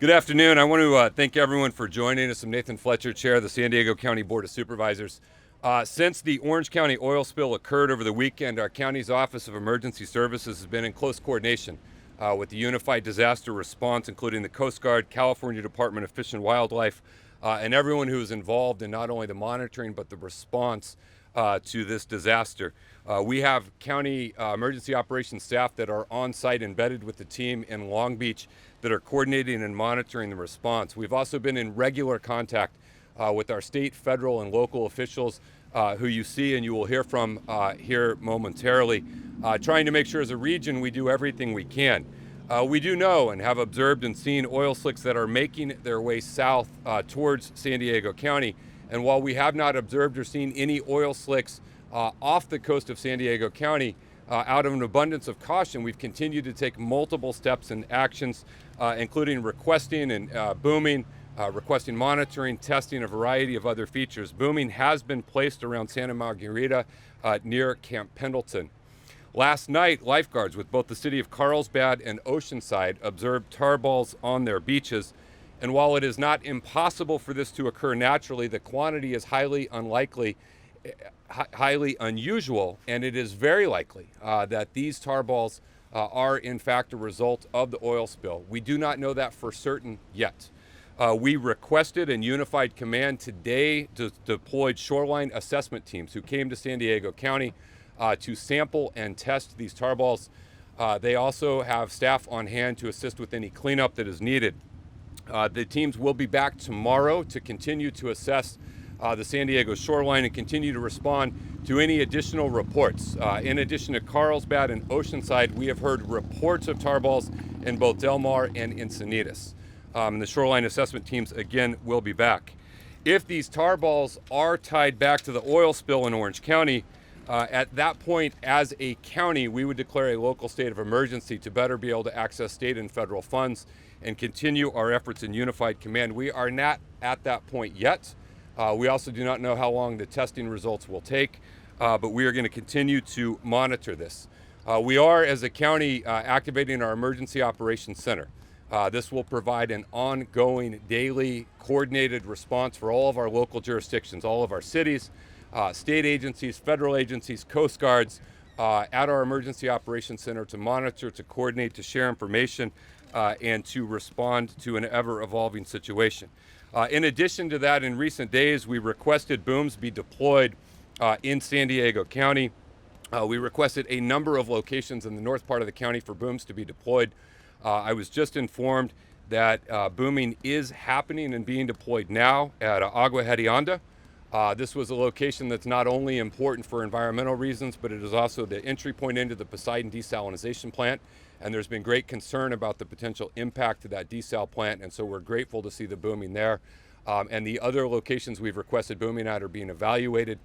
Good afternoon. I want to thank everyone for joining us. I'm Nathan Fletcher, Chair of the San Diego County Board of Supervisors. Since the Orange County oil spill occurred over the weekend, our county's Office of Emergency Services has been in close coordination with the Unified Disaster Response, including the Coast Guard, California Department of Fish and Wildlife, and everyone who is involved in not only the monitoring but the response to this disaster. We have county emergency operations staff that are on site embedded with the team in Long Beach that are coordinating and monitoring the response. We've also been in regular contact with our state, federal, and local officials who you see and you will hear from here momentarily, trying to make sure as a region we do everything we can. We do know and have observed and seen oil slicks that are making their way south towards San Diego County. And while we have not observed or seen any oil slicks off the coast of San Diego County, out of an abundance of caution, we've continued to take multiple steps and actions, including requesting and booming, requesting monitoring, testing, a variety of other features. Booming has been placed around Santa Margarita near Camp Pendleton. Last night, lifeguards with both the city of Carlsbad and Oceanside observed tar balls on their beaches. And while it is not impossible for this to occur naturally, the quantity is highly unlikely, highly unusual, and it is very likely that these tar balls are in fact a result of the oil spill. We do not know that for certain yet. We requested and Unified Command today deployed shoreline assessment teams who came to San Diego County to sample and test these tar balls. They also have staff on hand to assist with any cleanup that is needed. The teams will be back tomorrow to continue to assess the San Diego shoreline and continue to respond to any additional reports. In addition to Carlsbad and Oceanside, we have heard reports of tar balls in both Del Mar and Encinitas. And the shoreline assessment teams, again, will be back. If these tar balls are tied back to the oil spill in Orange County, at that point, as a county, we would declare a local state of emergency to better be able to access state and federal funds and continue our efforts in Unified Command. We are not at that point yet. We also do not know how long the testing results will take, but we are going to continue to monitor this. We are, as a county, activating our Emergency Operations Center. This will provide an ongoing, daily, coordinated response for all of our local jurisdictions, all of our cities, state agencies, federal agencies, Coast Guards, at our Emergency Operations Center to monitor, to coordinate, to share information, and to respond to an ever-evolving situation. In addition to that, in recent days, we requested booms be deployed in San Diego County. We requested a number of locations in the north part of the county for booms to be deployed. I was just informed that booming is happening and being deployed now at Agua Hedionda. This was a location that's not only important for environmental reasons, but it is also the entry point into the Poseidon desalination plant. And there's been great concern about the potential impact to that desal plant. And so we're grateful to see the booming there. And the other locations we've requested booming at are being evaluated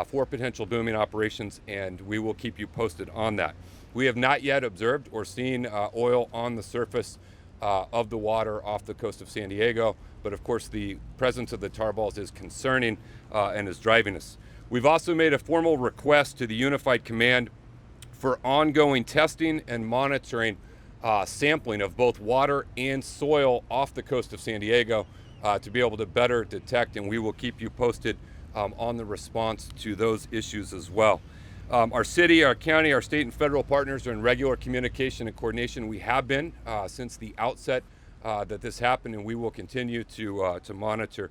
for potential booming operations, and we will keep you posted on that. We have not yet observed or seen oil on the surface of the water off the coast of San Diego, but of course the presence of the tar balls is concerning and is driving us. We've also made a formal request to the Unified Command for ongoing testing and monitoring sampling of both water and soil off the coast of San Diego to be able to better detect, and we will keep you posted on the response to those issues as well. Our city, our county, our state and federal partners are in regular communication and coordination. We have been since the outset that this happened, and we will continue to monitor.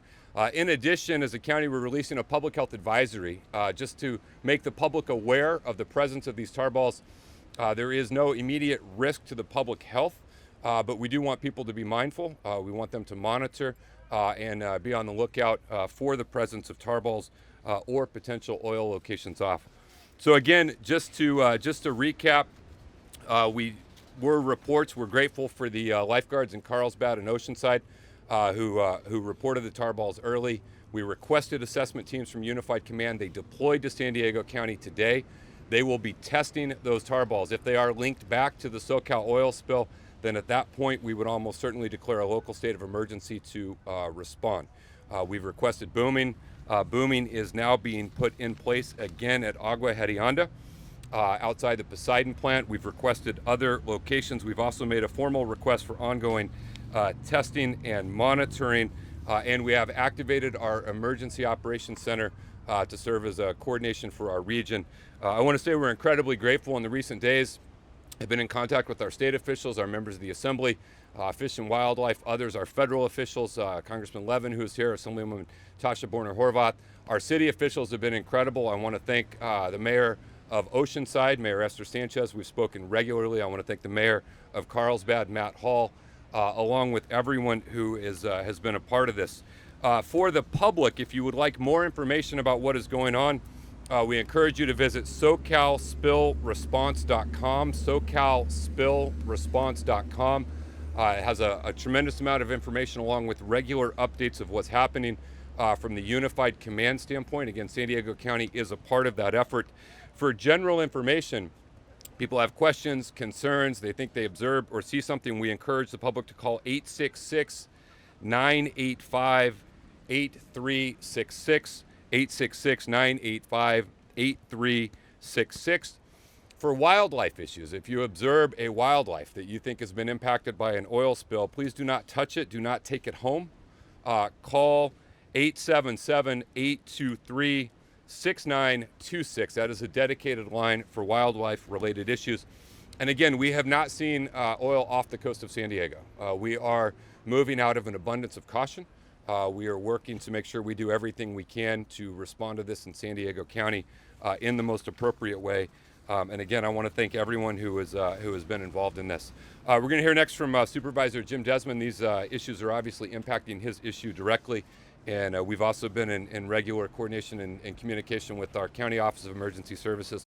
In addition, as a county, we're releasing a public health advisory just to make the public aware of the presence of these tar balls. There is no immediate risk to the public health, but we do want people to be mindful. We want them to monitor and be on the lookout for the presence of tar balls or potential oil locations off. So again, just to recap, we were reports. We're grateful for the lifeguards in Carlsbad and Oceanside who reported the tar balls early. We requested assessment teams from Unified Command. They deployed to San Diego County today. They will be testing those tar balls. If they are linked back to the SoCal oil spill, then at that point we would almost certainly declare a local state of emergency to respond. We've requested booming. Booming is now being put in place again at Agua Hedionda outside the Poseidon plant. We've requested other locations. We've also made a formal request for ongoing testing and monitoring, and we have activated our Emergency Operations Center to serve as a coordination for our region. I want to say we're incredibly grateful in the recent days. I've been in contact with our state officials, our members of the Assembly, Fish and Wildlife, others, our federal officials, Congressman Levin, who's here, Assemblywoman Tasha Borner-Horvath. Our city officials have been incredible. I want to thank the mayor of Oceanside, Mayor Esther Sanchez. We've spoken regularly. I want to thank the mayor of Carlsbad, Matt Hall, along with everyone who has been a part of this. For the public, if you would like more information about what is going on, we encourage you to visit SoCalSpillResponse.com, SoCalSpillResponse.com. It has a tremendous amount of information along with regular updates of what's happening from the Unified Command standpoint. Again, San Diego County is a part of that effort. For general information, people have questions, concerns, they think they observe or see something, we encourage the public to call 866-985-8366, 866-985-8366. For wildlife issues, if you observe a wildlife that you think has been impacted by an oil spill, please do not touch it, do not take it home. Call 877-823-6926. That is a dedicated line for wildlife-related issues. And again, we have not seen oil off the coast of San Diego. We are moving out of an abundance of caution. We are working to make sure we do everything we can to respond to this in San Diego County in the most appropriate way. And again, I want to thank everyone who has been involved in this. We're going to hear next from Supervisor Jim Desmond. These issues are obviously impacting his issue directly. And we've also been in regular coordination and communication with our County Office of Emergency Services